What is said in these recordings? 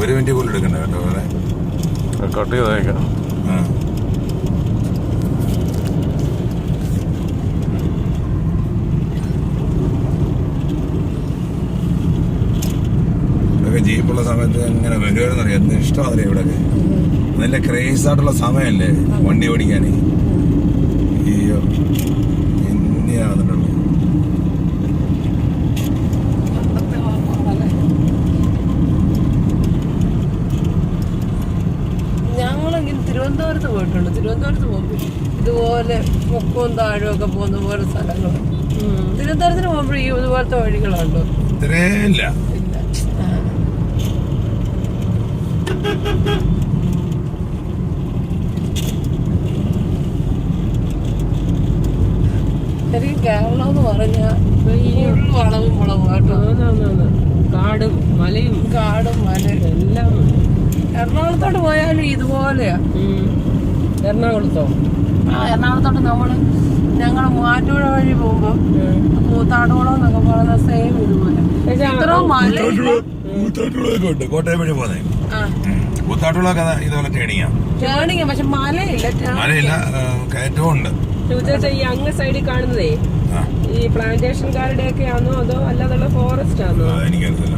1 minute പോലും എടുക്കണ്ട കേട്ടോ. വേറെ കട്ട് ചെയ്തേക്കാം. ഇതൊക്കെ ജീപ്പുള്ള സമയത്ത് എങ്ങനെ വരുമായിരുന്നു അറിയാം. എന്ത് ഇഷ്ടമാണ് ഇവിടെയൊക്കെ. നല്ല ക്രേസ് ആയിട്ടുള്ള സമയമല്ലേ വണ്ടി ഓടിക്കാനേ. അയ്യോ ഇനിയാണെന്നുള്ളൂ. തിരുവനന്തപുരത്ത് പോയിട്ടുണ്ട്. തിരുവനന്തപുരത്ത് പോകുമ്പോൾ ഇതുപോലെ പൊക്കവും താഴവും ഒക്കെ പോകുന്ന പോലെ സ്ഥലങ്ങൾ. തിരുവനന്തപുരത്തിന് പോകുമ്പോൾ ഈ ഇതുപോലത്തെ വഴികളുണ്ടോ? ഇല്ല. ശരിക്കും കേരളം എന്ന് പറഞ്ഞാൽ വളവും മുളവും കേട്ടോ. കാടും മലയും എല്ലാം. എറണാകുളത്തോട്ട് പോയാലും ഇതുപോലെയാ. എറണാകുളത്തോ? എറണാകുളത്തോട്ട് ഞങ്ങൾ മൂവാറ്റുപുഴ വഴി പോകുമ്പോ കൂത്താട്ടുകുളം എന്നൊക്കെ പറയുന്ന സെയിം ഇതുപോലെ. കോട്ടയം വഴി പോന്നെ കൂത്താട്ടുകളൊക്കെ ഇതുപോലെ ടേണിങ്ങാ. പക്ഷെ മലയില്ല, കയറ്റവും ഉണ്ട്. ഈ അങ്ങ് സൈഡിൽ കാണുന്നതേ ഈ പ്ലാന്റേഷൻകാരുടെ ഒക്കെ ആണോ അതോ അല്ലാതുള്ള ഫോറസ്റ്റ് ആണോ? എനിക്കറിയില്ല.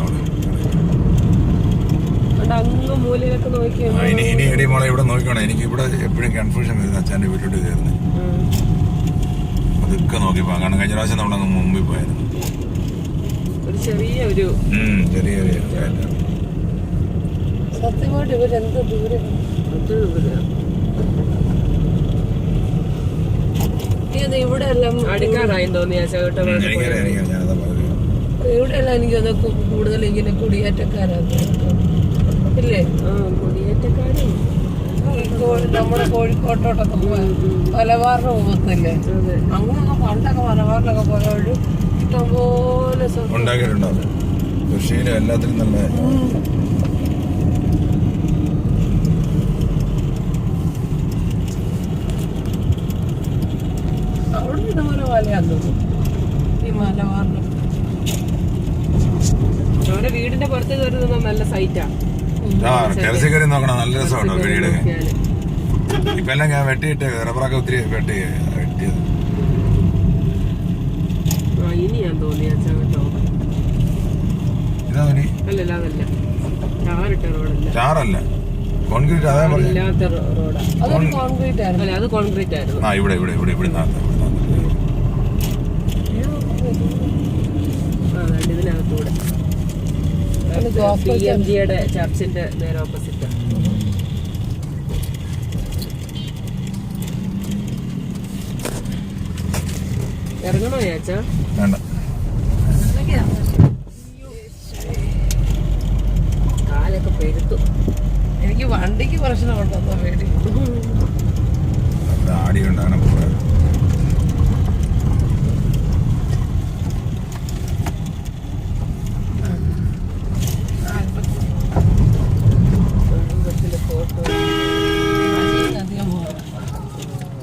അങ്ങ് മൂലയിലൊക്കെ നോക്കിയോ? ഇനി എടി മോളെ ഇവിടെ നോക്കിക്കോണേ. എനിക്ക് ഇവിടെ എപ്പോഴും കൺഫ്യൂഷൻ വരുന്നത് അച്ഛൻ്റെ വീട്ടിലോട്ട് കയറുന്നത്. അതൊക്കെ നോക്കിപ്പോ. കാരണം കഴിഞ്ഞ പ്രാവശ്യം നമ്മളങ്ങ് മുമ്പിൽ പോയായിരുന്നു. ചെറിയൊരു സത്യമായിട്ട് ഇവരെന്ത് ദൂരം. ഇവിടെ എല്ലാം അടുക്കാറായി തോന്നിയാ ചേട്ടാ. ഇവിടെ എല്ലാം എനിക്ക് കൂടുതൽ ഇങ്ങനെ കുടിയേറ്റക്കാരാണ് ഇല്ലേ? കുടിയേറ്റക്കാരും നമ്മുടെ കോഴിക്കോട്ടോട്ടൊക്കെ പോയാൽ മലബാറിന് പോകുന്നില്ലേ? അങ്ങനൊക്കെ പണ്ടൊക്കെ മലബാറിലൊക്കെ പോയവര് ഇഷ്ടംപോലെ ഉണ്ടാക്കിയിട്ടുണ്ടാവും. കൃഷിയിലും എല്ലാത്തിലും നല്ല അവിടെ ഇതുപോലെ മലയാന്ന് തോന്നുന്നു ഈ മലബാറിന്. അവരുടെ വീടിന്റെ പുറത്ത് കയറുന്ന നല്ല സൈറ്റാ. ടെറസിൽ കയറി നോക്കണം. നല്ല രസമുണ്ടോ വീട്. ഇപ്പൊ എല്ലാം ഞാൻ വെട്ടിയിട്ട് റബ്ബറൊക്കെ ഒത്തിരി വെട്ടിയത്. ഇനി ഞാൻ തോന്നിയാ കേട്ടോ. ഇതാ അല്ലല്ല അതല്ല ടാറിട്ട റോഡല്ല. ടാറല്ല, കോൺക്രീറ്റ്. അതേ ഇല്ലാത്ത റോഡാ. കോൺക്രീറ്റ് ആയിരുന്നു. അല്ല അത് കോൺക്രീറ്റ് ആയിരുന്നു. ഇവിടെ ഇതിനകത്തൂടെ PMGയുടെ ചർച്ചിന്റെ നേരെ ഓപ്പോസിറ്റ്. ഇറങ്ങണോ ചേച്ചാ? വേണ്ട, കാലൊക്കെ പെരുത്തു. എനിക്ക് വണ്ടിക്ക് പ്രശ്നമുണ്ടെന്നോ പേടി. ആടി ഉണ്ടാകണം.